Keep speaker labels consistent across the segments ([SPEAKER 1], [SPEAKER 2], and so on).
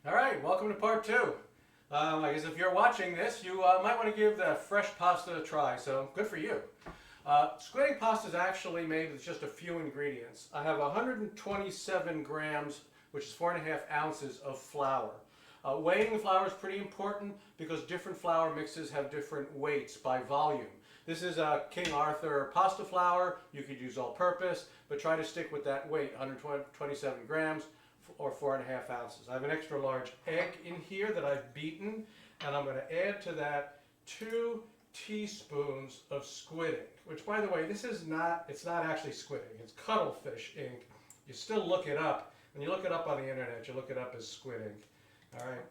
[SPEAKER 1] All right, welcome to part two. I guess if you're watching this, you might want to give the fresh pasta a try, so good for you. Squid ink pasta is actually made with just a few ingredients. I have 127 grams, which is 4.5 ounces of flour. Weighing the flour is pretty important because different flour mixes have different weights by volume. This is a King Arthur pasta flour. You could use all-purpose, but try to stick with that weight, 127 grams or 4.5 ounces. I have an extra large egg in here that I've beaten, and I'm going to add to that 2 teaspoons of squid ink, which, by the way, it's not actually squid ink, it's cuttlefish ink. You still look it up. When you look it up on the internet, you look it up as squid ink. All right.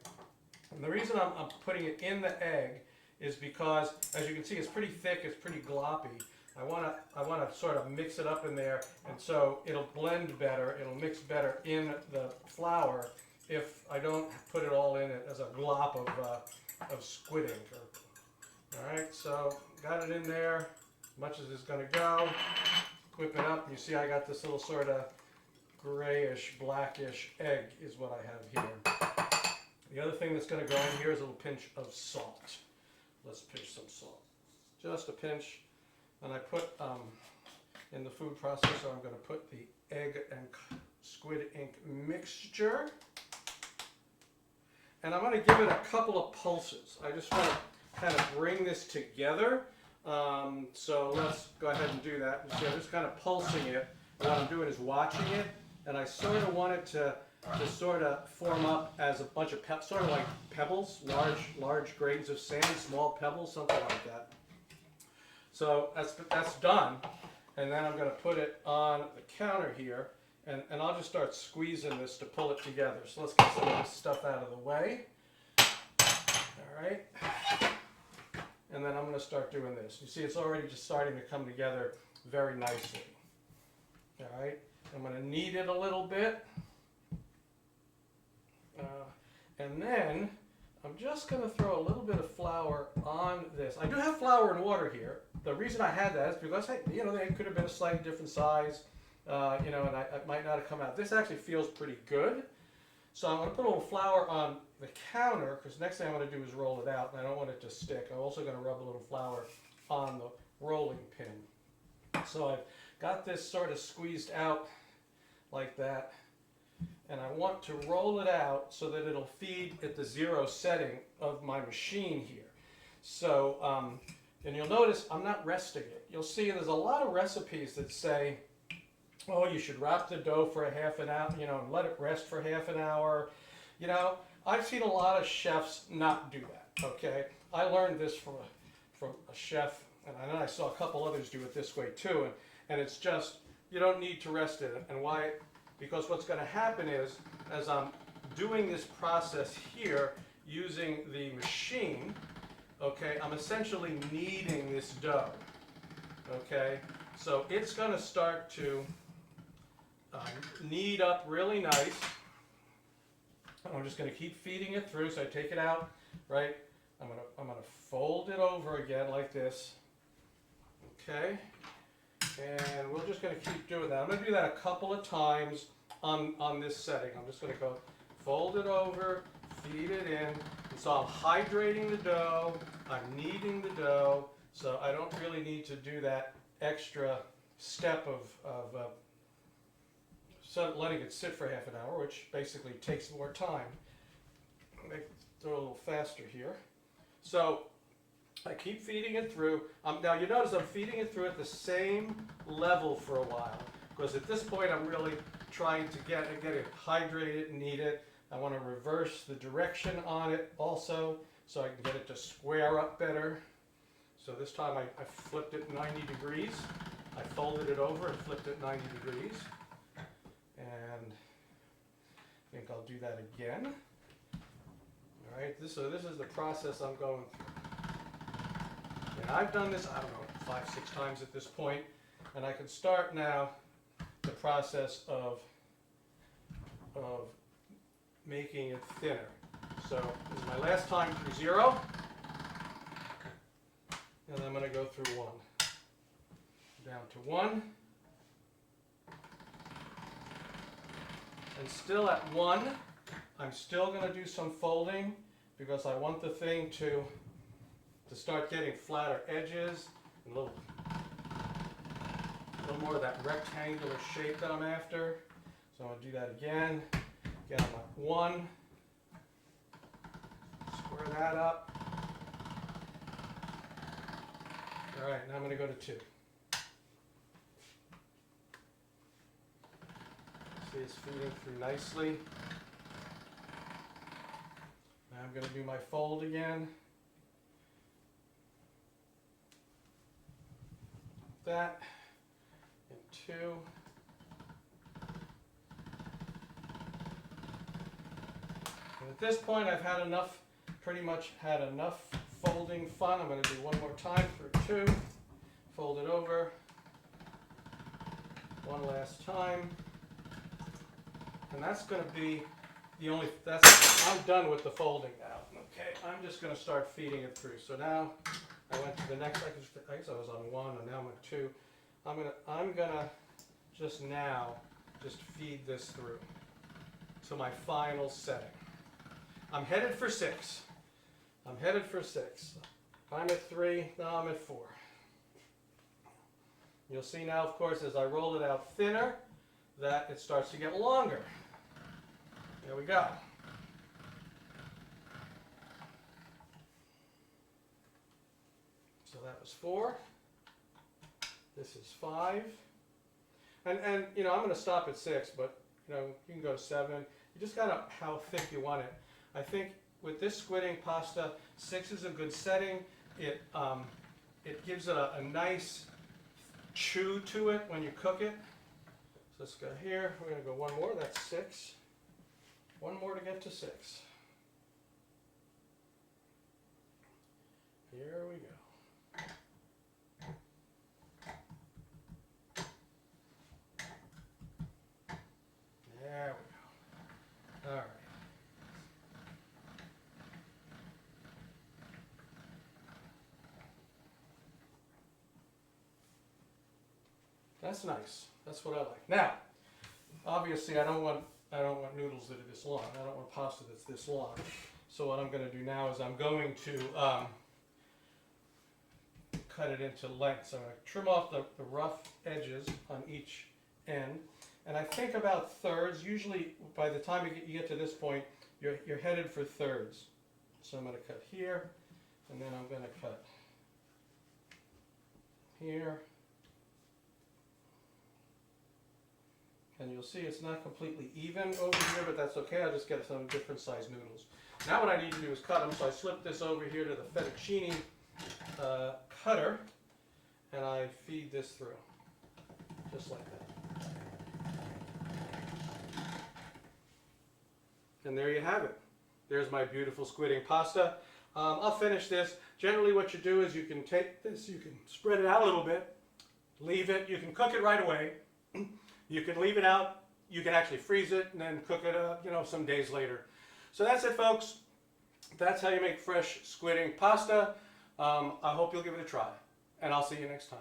[SPEAKER 1] And the reason I'm putting it in the egg is because, as you can see, it's pretty thick, it's pretty gloppy. I want to sort of mix it up in there, and so it'll blend better, it'll mix better in the flour if I don't put it all in it as a glop of squid ink. All right, so got it in there, as much as it's going to go. Whip it up, and you see I got this little sort of grayish, blackish egg is what I have here. The other thing that's going to go in here is a little pinch of salt. Let's pinch some salt, just a pinch. And I put in the food processor, I'm going to put the egg and squid ink mixture. And I'm going to give it a couple of pulses. I just want to kind of bring this together. So let's go ahead and do that. You see, I'm just kind of pulsing it. And what I'm doing is watching it. And I sort of want it to sort of form up as a bunch of, sort of like pebbles, large grains of sand, small pebbles, something like that. So that's done, and then I'm going to put it on the counter here, and I'll just start squeezing this to pull it together. So let's get some of this stuff out of the way. All right, and then I'm going to start doing this. You see, it's already just starting to come together very nicely. All right, I'm going to knead it a little bit, and then I'm just going to throw a little bit of flour on this. I do have flour and water here. The reason I had that is because, hey, you know, they could have been a slightly different size, you know, and it might not have come out. This actually feels pretty good. So I'm going to put a little flour on the counter because next thing I'm going to do is roll it out, and I don't want it to stick. I'm also going to rub a little flour on the rolling pin. So I've got this sort of squeezed out like that. And I want to roll it out so that it'll feed at the 0 setting of my machine here. So, and you'll notice I'm not resting it. You'll see there's a lot of recipes that say, oh, you should wrap the dough for a half an hour, you know, and let it rest for half an hour. You know, I've seen a lot of chefs not do that, okay? I learned this from a chef, and I know I saw a couple others do it this way too, and it's just, you don't need to rest it. And why? Because what's going to happen is, as I'm doing this process here using the machine, okay, I'm essentially kneading this dough, okay? So it's going to start to knead up really nice. I'm just going to keep feeding it through. So I take it out, right? I'm going to fold it over again like this, okay? And we're just going to keep doing that. I'm going to do that a couple of times on this setting. I'm just going to go fold it over, feed it in. And so I'm hydrating the dough, I'm kneading the dough, so I don't really need to do that extra step of letting it sit for half an hour, which basically takes more time. Make it go a little faster here. So I keep feeding it through. Now you notice I'm feeding it through at the same level for a while, because at this point I'm really trying to get it hydrated and knead it. I want to reverse the direction on it also, so I can get it to square up better. So this time I flipped it 90 degrees. I folded it over and flipped it 90 degrees. And I think I'll do that again. All right, so this is the process I'm going through. And I've done this, I don't know, 5-6 times at this point, and I can start now the process of making it thinner. So this is my last time through 0, and I'm going to go through 1, down to 1, and still at 1, I'm still going to do some folding because I want the thing to start getting flatter edges, and a little more of that rectangular shape that I'm after. So I'm going to do that again. Get on my 1, square that up. All right, now I'm going to go to 2. See, it's feeding through nicely. Now I'm going to do my fold again. That, and 2. And at this point, I've had enough, pretty much had enough folding fun. I'm going to do one more time for 2. Fold it over. One last time. And that's going to be the only, I'm done with the folding now. Okay, I'm just going to start feeding it through. So now I went to the next, I guess I was on 1 and now I'm at 2. I'm gonna just feed this through to my final setting. I'm headed for 6. I'm headed for 6. I'm at 3, now I'm at 4. You'll see now, of course, as I roll it out thinner, that it starts to get longer. There we go. So that was 4. This is 5. And you know, I'm going to stop at 6, but you know, you can go to 7. You just got to how thick you want it. I think with this squidding pasta, 6 is a good setting. It gives it a nice chew to it when you cook it. So let's go here. We're going to go one more. That's 6. One more to get to 6. Here we go. There we go. All right. That's nice. That's what I like. Now, obviously, I don't want noodles that are this long. I don't want pasta that's this long. So what I'm going to do now is I'm going to cut it into lengths. So I'm going to trim off the rough edges on each end. And I think about thirds. Usually, by the time you get to this point, you're headed for thirds. So I'm going to cut here, and then I'm going to cut here. And you'll see it's not completely even over here, but that's okay. I'll just get some different size noodles. Now what I need to do is cut them. So I slip this over here to the fettuccine cutter, and I feed this through, just like that. And there you have it. There's my beautiful squidding pasta. I'll finish this. Generally what you do is you can take this, you can spread it out a little bit, leave it, you can cook it right away. You can leave it out, you can actually freeze it and then cook it you know, some days later. So that's it, folks. That's how you make fresh squidding pasta. I hope you'll give it a try, and I'll see you next time.